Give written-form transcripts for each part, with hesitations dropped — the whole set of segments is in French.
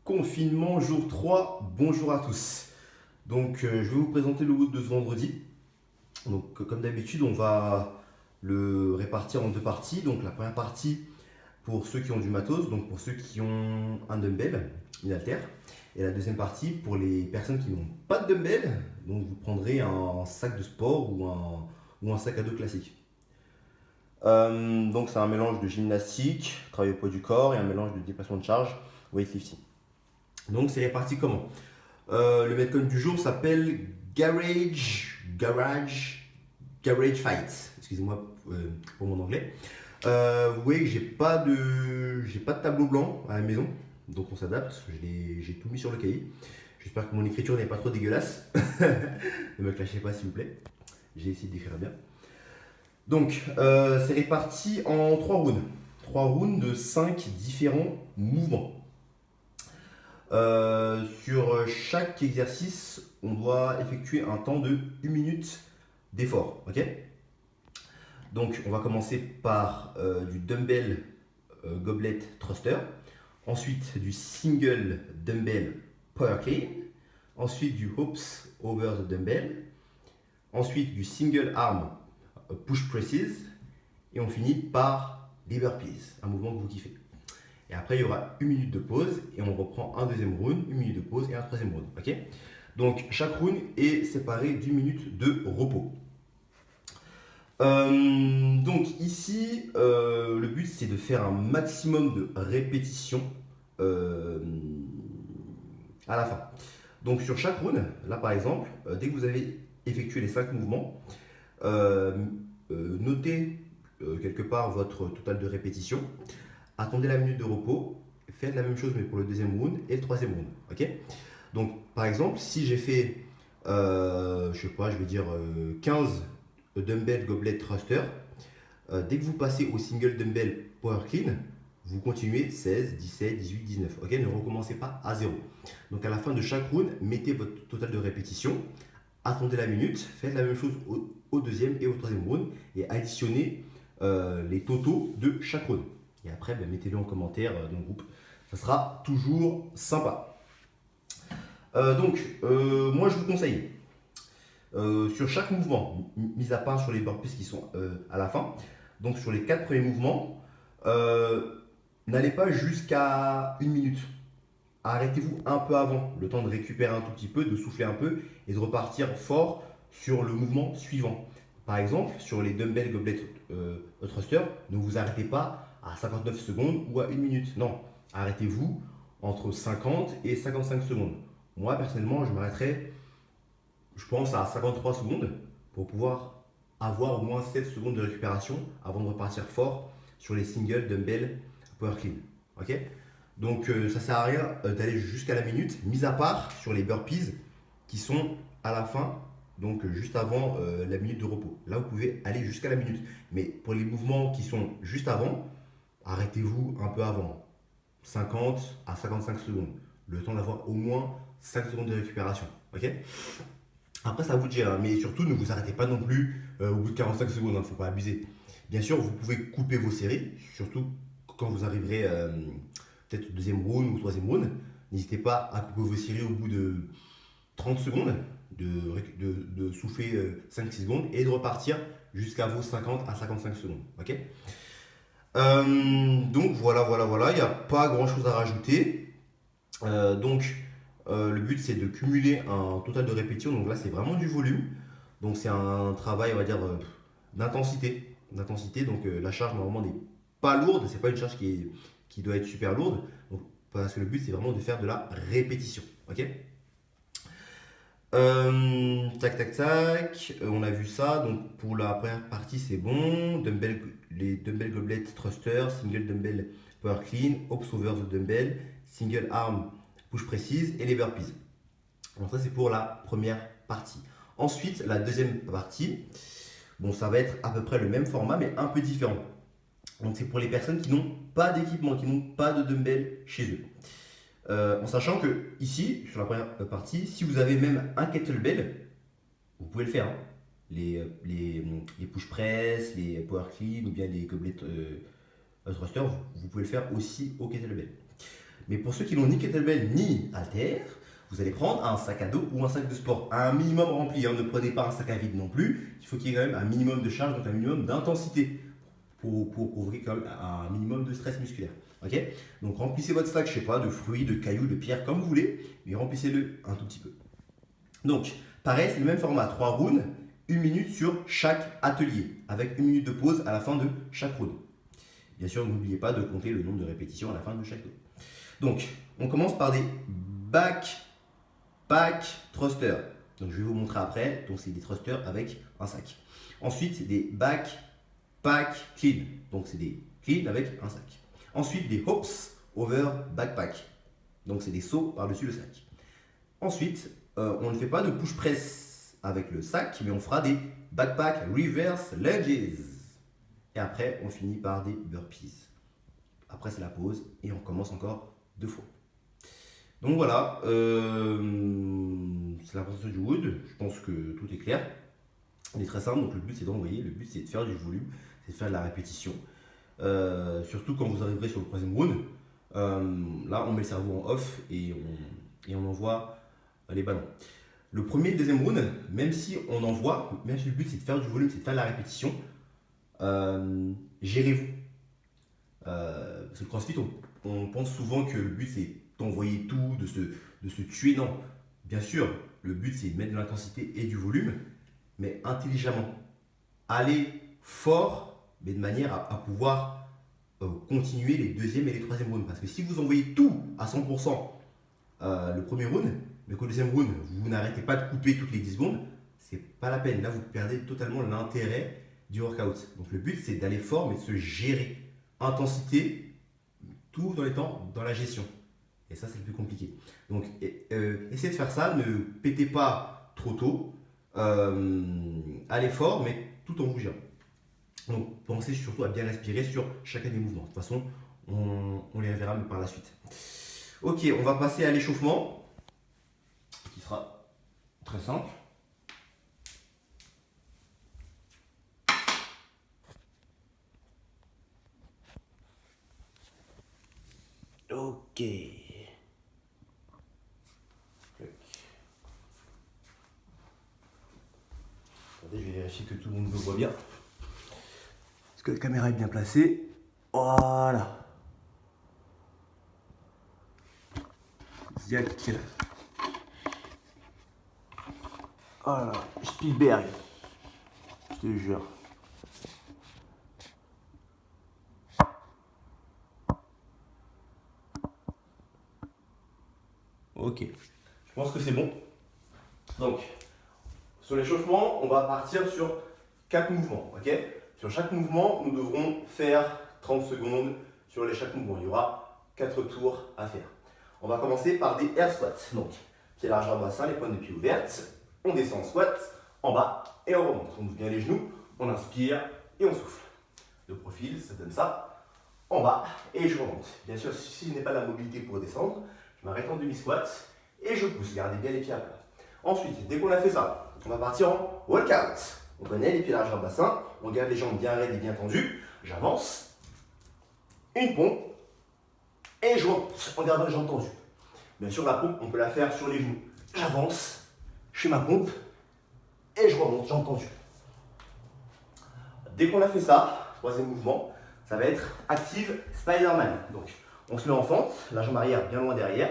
Confinement jour 3, bonjour à tous. Je vais vous présenter le WOD de ce vendredi. Comme d'habitude, on va le répartir en deux parties. Donc, la première partie pour ceux qui ont du matos, donc pour ceux qui ont un dumbbell, une haltère. Et la deuxième partie pour les personnes qui n'ont pas de dumbbell. Donc, vous prendrez un sac de sport ou un sac à dos classique. C'est un mélange de gymnastique, travail au poids du corps et un mélange de déplacement de charge, weightlifting. Donc, c'est réparti comment? Le metcon du jour s'appelle Garage Fight. Excusez-moi pour mon anglais. Vous voyez que j'ai pas de tableau blanc à la maison, donc on s'adapte. J'ai tout mis sur le cahier. J'espère que mon écriture n'est pas trop dégueulasse. Ne me clashez pas s'il vous plaît. J'ai essayé d'écrire bien. C'est réparti en 3 rounds. 3 rounds de 5 différents mouvements. Sur chaque exercice, on doit effectuer un temps de 1 minute d'effort. Ok? Donc, on va commencer par du dumbbell goblet thruster, ensuite du single dumbbell power clean, ensuite du hops over the dumbbell, ensuite du single arm push presses, et on finit par les burpees, un mouvement que vous kiffez. Et après, il y aura 1 minute de pause et on reprend un deuxième round, 1 minute de pause et un troisième round. Ok? Donc, chaque round est séparé d'1 minute de repos. Ici, le but c'est de faire un maximum de répétitions à la fin. Donc, sur chaque round, là par exemple, dès que vous avez effectué les 5 mouvements, notez quelque part votre total de répétition. Attendez la minute de repos, faites la même chose mais pour le deuxième round et le troisième round. Ok? Donc par exemple, si j'ai fait, je sais pas, je vais dire 15 dumbbell goblet thruster, dès que vous passez au single dumbbell power clean, vous continuez 16, 17, 18, 19. Ok? Ne recommencez pas à 0. Donc à la fin de chaque round, mettez votre total de répétition, attendez la minute, faites la même chose au deuxième et au troisième round et additionnez les totaux de chaque round. Et après, mettez-le en commentaire dans le groupe. Ça sera toujours sympa. Moi, je vous conseille, sur chaque mouvement, mis à part sur les burpees qui sont à la fin, donc sur les 4 premiers mouvements, n'allez pas jusqu'à 1 minute. Arrêtez-vous un peu avant, le temps de récupérer un tout petit peu, de souffler un peu et de repartir fort sur le mouvement suivant. Par exemple, sur les dumbbell goblet thruster, ne vous arrêtez pas à 59 secondes ou à 1 minute. Non, arrêtez-vous entre 50 et 55 secondes. Moi, personnellement, je m'arrêterai, je pense, à 53 secondes pour pouvoir avoir au moins 7 secondes de récupération avant de repartir fort sur les single dumbbell power clean. Ok? Donc, ça sert à rien d'aller jusqu'à la minute, mis à part sur les burpees qui sont à la fin, donc juste avant la minute de repos. Là, vous pouvez aller jusqu'à la minute. Mais pour les mouvements qui sont juste avant, arrêtez-vous un peu avant, 50 à 55 secondes, le temps d'avoir au moins 5 secondes de récupération. Ok? Après, ça vous dire, mais surtout ne vous arrêtez pas non plus au bout de 45 secondes, il ne faut pas abuser. Bien sûr, vous pouvez couper vos séries, surtout quand vous arriverez peut-être au deuxième round ou au troisième round. N'hésitez pas à couper vos séries au bout de 30 secondes, de souffler 5-6 secondes et de repartir jusqu'à vos 50 à 55 secondes. Ok? Voilà, il n'y a pas grand chose à rajouter. Le but c'est de cumuler un total de répétitions. Donc là, c'est vraiment du volume. Donc c'est un travail, on va dire, d'intensité. La charge normalement n'est pas lourde. C'est pas une charge qui doit être super lourde. Donc, parce que le but c'est vraiment de faire de la répétition. Ok? Tac, tac, tac. On a vu ça. Donc pour la première partie, c'est bon. Les dumbbell goblet thruster, single dumbbell power clean, hops over the dumbbell, single arm push presses et les burpees. Donc ça, c'est pour la première partie. Ensuite, la deuxième partie, bon, ça va être à peu près le même format, mais un peu différent. Donc c'est pour les personnes qui n'ont pas d'équipement, qui n'ont pas de dumbbell chez eux. En sachant que ici, sur la première partie, si vous avez même un kettlebell, vous pouvez le faire. Hein. Les push press, les power clean ou bien les goblet thruster, vous pouvez le faire aussi au kettlebell. Mais pour ceux qui n'ont ni kettlebell ni halter, vous allez prendre un sac à dos ou un sac de sport, un minimum rempli. Hein. Ne prenez pas un sac à vide non plus. Il faut qu'il y ait quand même un minimum de charge, donc un minimum d'intensité pour provoquer quand même un minimum de stress musculaire. Ok. Donc remplissez votre sac, je sais pas, de fruits, de cailloux, de pierres, comme vous voulez, mais remplissez-le un tout petit peu. Donc, pareil, c'est le même format, 3 rounds, 1 minute sur chaque atelier, avec 1 minute de pause à la fin de chaque round. Bien sûr, n'oubliez pas de compter le nombre de répétitions à la fin de chaque round. Donc, on commence par des back pack thruster. Donc je vais vous montrer après. Donc c'est des thrusters avec un sac. Ensuite, c'est des back pack clean. Donc c'est des clean avec un sac. Ensuite, des hops over backpack. Donc c'est des sauts par-dessus le sac. Ensuite, on ne fait pas de push press avec le sac, mais on fera des backpack reverse lunges. Et après, on finit par des burpees. Après, c'est la pause et on commence encore 2 fois. Donc voilà, c'est la présentation du wood. Je pense que tout est clair. Il est très simple, donc le but c'est d'envoyer, le but c'est de faire du volume, c'est de faire de la répétition. Surtout quand vous arriverez sur le 3e round, là on met le cerveau en off et on envoie les ballons. Le 1er et le 2e round, même si on envoie, même si le but c'est de faire du volume, c'est de faire de la répétition, gérez-vous. Parce que le CrossFit, on pense souvent que le but c'est d'envoyer tout, de se tuer. Non, bien sûr, le but c'est de mettre de l'intensité et du volume, mais intelligemment. Allez fort, mais de manière à pouvoir continuer les 2e et les 3e rounds. Parce que si vous envoyez tout à 100% le 1er round, mais qu'au 2e round, vous n'arrêtez pas de couper toutes les 10 secondes, c'est pas la peine. Là, vous perdez totalement l'intérêt du workout. Donc le but c'est d'aller fort, mais de se gérer. Intensité, tout dans les temps, dans la gestion. Et ça, c'est le plus compliqué. Donc, essayez de faire ça, ne pétez pas trop tôt, allez fort, mais tout en bougeant. Donc, pensez surtout à bien respirer sur chacun des mouvements. De toute façon, on les verra par la suite. Ok, on va passer à l'échauffement, qui sera très simple. Ok. Attendez, je vais vérifier que tout le monde me voit bien. Est-ce que la caméra est bien placée? Voilà. Ziak. Voilà, Spielberg. Je te jure. Ok, je pense que c'est bon. Donc, sur l'échauffement, on va partir sur 4 mouvements. Ok. Sur chaque mouvement, nous devrons faire 30 secondes sur chaque mouvement. Il y aura 4 tours à faire. On va commencer par des air squats. Donc, pied largeur bassin, les pointes de pied ouvertes. On descend en squat, en bas et on remonte. On ouvre bien les genoux, on inspire et on souffle. De profil, ça donne ça. En bas et je remonte. Bien sûr, si je n'ai pas la mobilité pour descendre, je m'arrête en demi-squat et je pousse. Gardez bien les pieds à plat. Ensuite, dès qu'on a fait ça, on va partir en walkout. On connaît les pieds largeur bassin, on garde les jambes bien raides et bien tendues. J'avance, une pompe et je remonte en gardant les jambes tendues. Bien sûr, la pompe, on peut la faire sur les genoux. J'avance, je fais ma pompe et je remonte, jambes tendues. Dès qu'on a fait ça, 3e mouvement, ça va être active Spider-Man. Donc, on se met en fente, la jambe arrière bien loin derrière.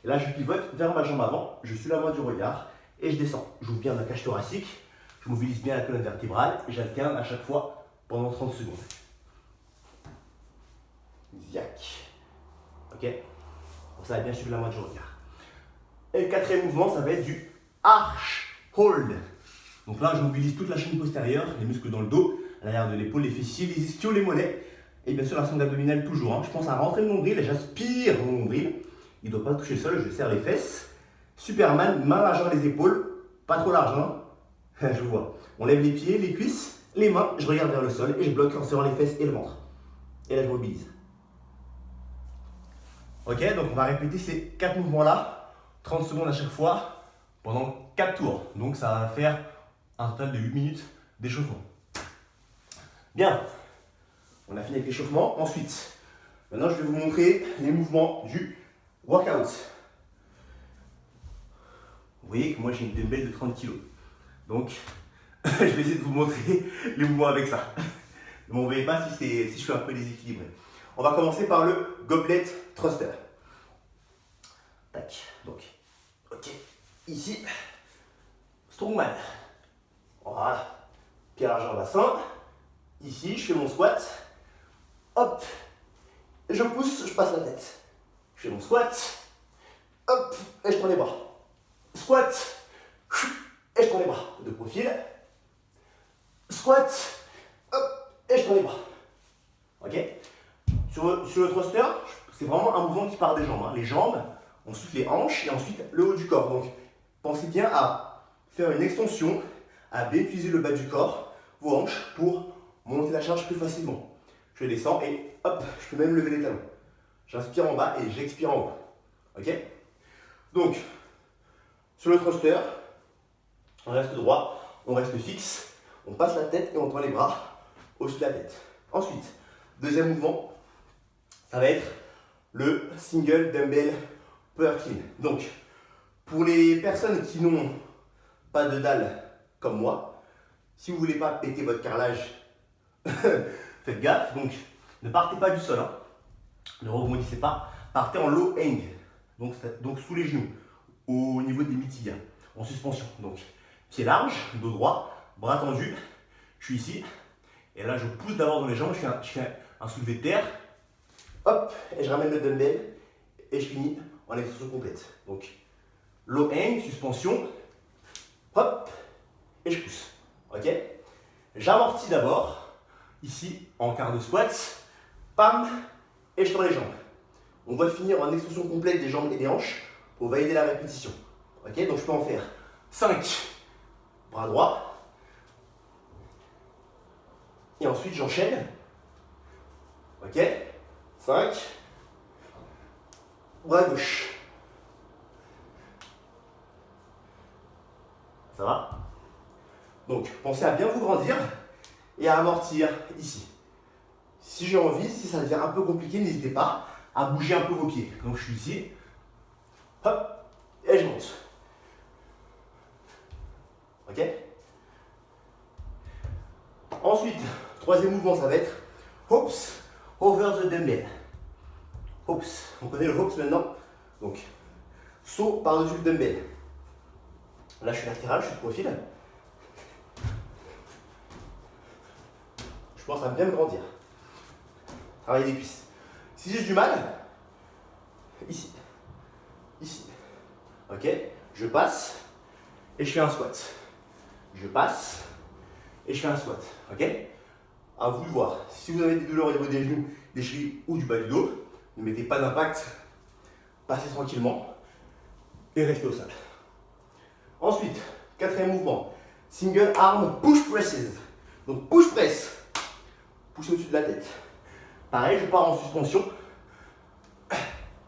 Et là, je pivote vers ma jambe avant, je suis la voie du regard et je descends. J'ouvre bien ma cage thoracique, je mobilise bien la colonne vertébrale et j'alterne à chaque fois pendant 30 secondes. Ziac. Ok. Pour ça va bien suivre la voie du regard. Et le 4e mouvement, ça va être du arch hold. Donc là, je mobilise toute la chaîne postérieure, les muscles dans le dos, à l'arrière de l'épaule, les fessiers, les ischios, les mollets. Et bien sûr, la sonde abdominale toujours. Hein. Je pense à rentrer le nombril et j'aspire mon nombril. Il ne doit pas toucher le sol, je serre les fesses. Superman, main largeur les épaules, pas trop large, hein. Je vois. On lève les pieds, les cuisses, les mains, je regarde vers le sol et je bloque en serrant les fesses et le ventre. Et là, je mobilise. Ok, donc on va répéter ces 4 mouvements-là, 30 secondes à chaque fois, pendant 4 tours. Donc ça va faire un total de 8 minutes d'échauffement. Bien, on a fini avec l'échauffement. Ensuite, maintenant je vais vous montrer les mouvements du workout. Vous voyez que moi j'ai une dumbbell de 30 kg. Donc, je vais essayer de vous montrer les mouvements avec ça. Mais vous ne voyez pas si je suis un peu déséquilibré. On va commencer par le goblet thruster. Tac. Donc, ok. Ici, strongman. Voilà. Pied largeur bassin. Ici, je fais mon squat. Hop. Et je pousse, je passe la tête. Je fais mon squat. Hop. Et je tends les bras. Squat. Et je tends les bras. De profil. Squat. Hop. Et je tends les bras. Ok. Sur le thruster, c'est vraiment un mouvement qui part des jambes. Les jambes, ensuite les hanches et ensuite le haut du corps. Donc, pensez bien à faire une extension, à bien utiliser le bas du corps, vos hanches, pour monter la charge plus facilement. Je descends et hop, je peux même lever les talons. J'inspire en bas et j'expire en haut. Ok? Donc, sur le thruster, on reste droit, on reste fixe, on passe la tête et on tend les bras au-dessus de la tête. Ensuite, deuxième mouvement, ça va être le single dumbbell power clean. Donc, pour les personnes qui n'ont pas de dalle comme moi, si vous ne voulez pas péter votre carrelage, faites gaffe. Donc, ne partez pas du sol, hein. Ne rebondissez pas. Partez en low hang, donc sous les genoux, au niveau des mi-tibias, en suspension. Donc, pied large, dos droit, bras tendus. Je suis ici. Et là, je pousse d'abord dans les jambes. Je fais un soulevé de terre. Hop, et je ramène le dumbbell. Et je finis en extension complète. Donc, low hang, suspension. Hop, et je pousse. Ok? J'amortis d'abord, ici, en quart de squat. Pam, et je tends les jambes. On va finir en extension complète des jambes et des hanches pour valider la répétition. Ok? Donc, je peux en faire 5, bras droit. Et ensuite, j'enchaîne. Ok? 5, bras gauche. Ça va? Donc, pensez à bien vous grandir et à amortir ici. Si j'ai envie, si ça devient un peu compliqué, n'hésitez pas à bouger un peu vos pieds. Donc, je suis ici. Hop, et je monte. Ok? Ensuite, troisième mouvement, ça va être hops over the dumbbell. Hops. On connaît le hops maintenant. Donc, saut par-dessus le dumbbell. Là, je suis latéral, je suis de profil. Je pense à bien me grandir. Travailler les cuisses. Si j'ai du mal, ici. Ici. Ok? Je passe et je fais un squat. Je passe et je fais un squat. Ok? À vous de voir. Si vous avez des douleurs au niveau des genoux, des chevilles ou du bas du dos, ne mettez pas d'impact. Passez tranquillement et restez au sol. Ensuite, quatrième mouvement, single arm push presses. Donc push press, poussez au-dessus de la tête. Pareil, je pars en suspension.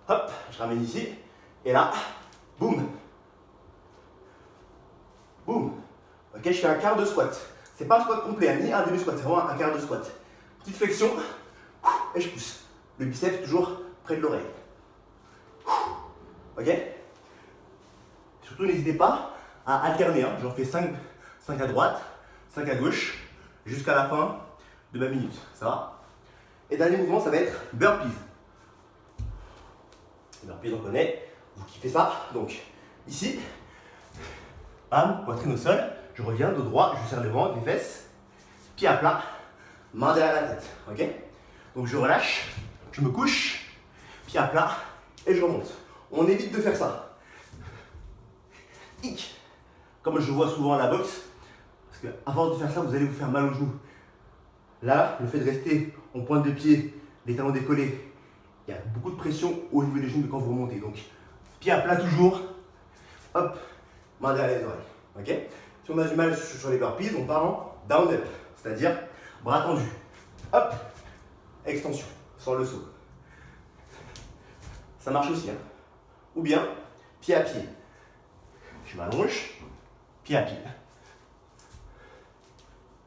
Hop, je ramène ici. Et là, boum. Boum. Ok, je fais un quart de squat. C'est pas un squat complet, ni un demi-squat, c'est vraiment un quart de squat. Petite flexion, et je pousse. Le biceps toujours près de l'oreille. Ok? Surtout, n'hésitez pas à alterner. Hein. J'en fais 5 à droite, 5 à gauche, jusqu'à la fin de ma minute. Ça va? Et dernier mouvement, ça va être burpees. Burpees, on connaît. Vous kiffez ça? Donc, ici, bam, poitrine au sol. Je reviens, dos droit, je serre le ventre, les fesses. Pied à plat, main derrière la tête. Ok? Donc, je relâche, je me couche, pied à plat, et je remonte. On évite de faire ça. Hic. Comme je vois souvent à la boxe, parce qu'à force de faire ça, vous allez vous faire mal aux genoux. Là, le fait de rester en pointe de pied, les talons décollés, il y a beaucoup de pression au niveau des genoux quand vous remontez. Donc, pied à plat toujours, hop, main derrière les oreilles. Ok? Si on a du mal sur les burpees, on part en down up, c'est-à-dire bras tendus. Hop, extension, sans le saut. Ça marche aussi. Hein. Ou bien, pied à pied. Je m'allonge, pied à pied.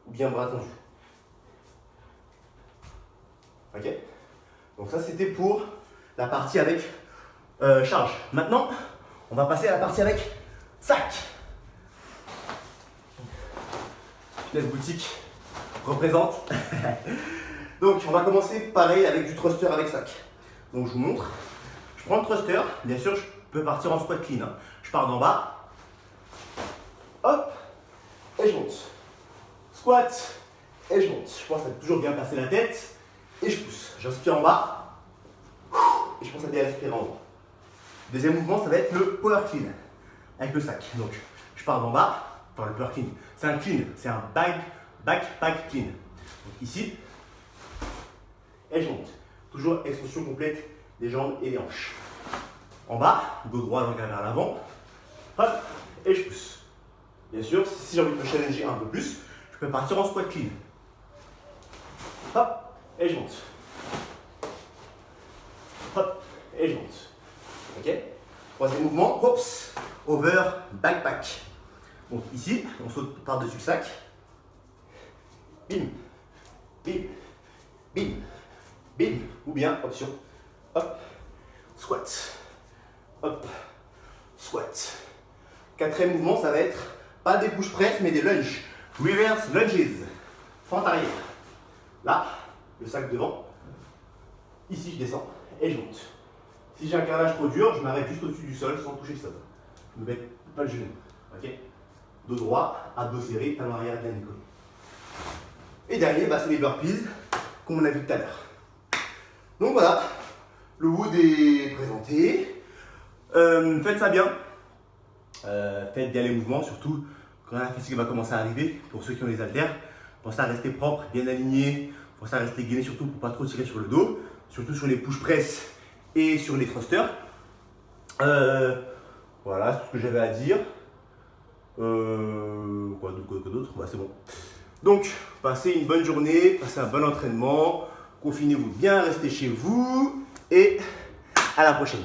Ou bien bras tendus. Ok? Donc ça, c'était pour la partie avec charge. Maintenant, on va passer à la partie avec sac. Fitness boutique représente. Donc, on va commencer pareil avec du thruster avec sac. Donc, je vous montre. Je prends le thruster. Bien sûr, je peux partir en squat clean. Hein. Je pars d'en bas. Hop. Et je monte. Squat. Et je monte. Je pense à toujours bien passer la tête. Et je pousse. J'inspire en bas. Et je pense à bien respirer en haut. Deuxième mouvement, ça va être le power clean. Avec le sac. Donc, je pars d'en bas. Enfin, le power clean. C'est un clean. C'est un backpack clean. Donc, ici. Et je monte. Toujours extension complète des jambes et des hanches. En bas, dos droit, donc vers l'avant. Hop. Et je pousse. Bien sûr, si j'ai envie de me challenger un peu plus, je peux partir en squat clean. Hop. Et je monte. Hop. Et je monte. Ok. Troisième mouvement. Hops. Over backpack. Donc ici, on saute par-dessus le sac. Bim. Bim. Bim. Bim. Ou bien, option. Hop. Squat. Hop. Squat. Quatrième mouvement, ça va être pas des push press, mais des lunges. Reverse lunges. Fente arrière. Là, le sac devant. Ici, je descends et je monte. Si j'ai un carrelage trop dur, je m'arrête juste au-dessus du sol sans toucher le sol. Je ne me mets pas le genou. Ok. Dos droit, abdos serrés, talon arrière bien décollé. Et dernier, c'est les burpees, comme on a vu tout à l'heure. Donc voilà, le wood est présenté. Faites ça bien. Faites bien les mouvements, surtout quand la fatigue va commencer à arriver. Pour ceux qui ont les haltères, pensez à rester propre, bien aligné. Pensez à rester gainé, surtout pour pas trop tirer sur le dos. Surtout sur les push press et sur les thrusters. Voilà, c'est tout ce que j'avais à dire. Quoi d'autre? C'est bon. Donc, passez une bonne journée, passez un bon entraînement. Confinez-vous bien, restez chez vous. Et à la prochaine.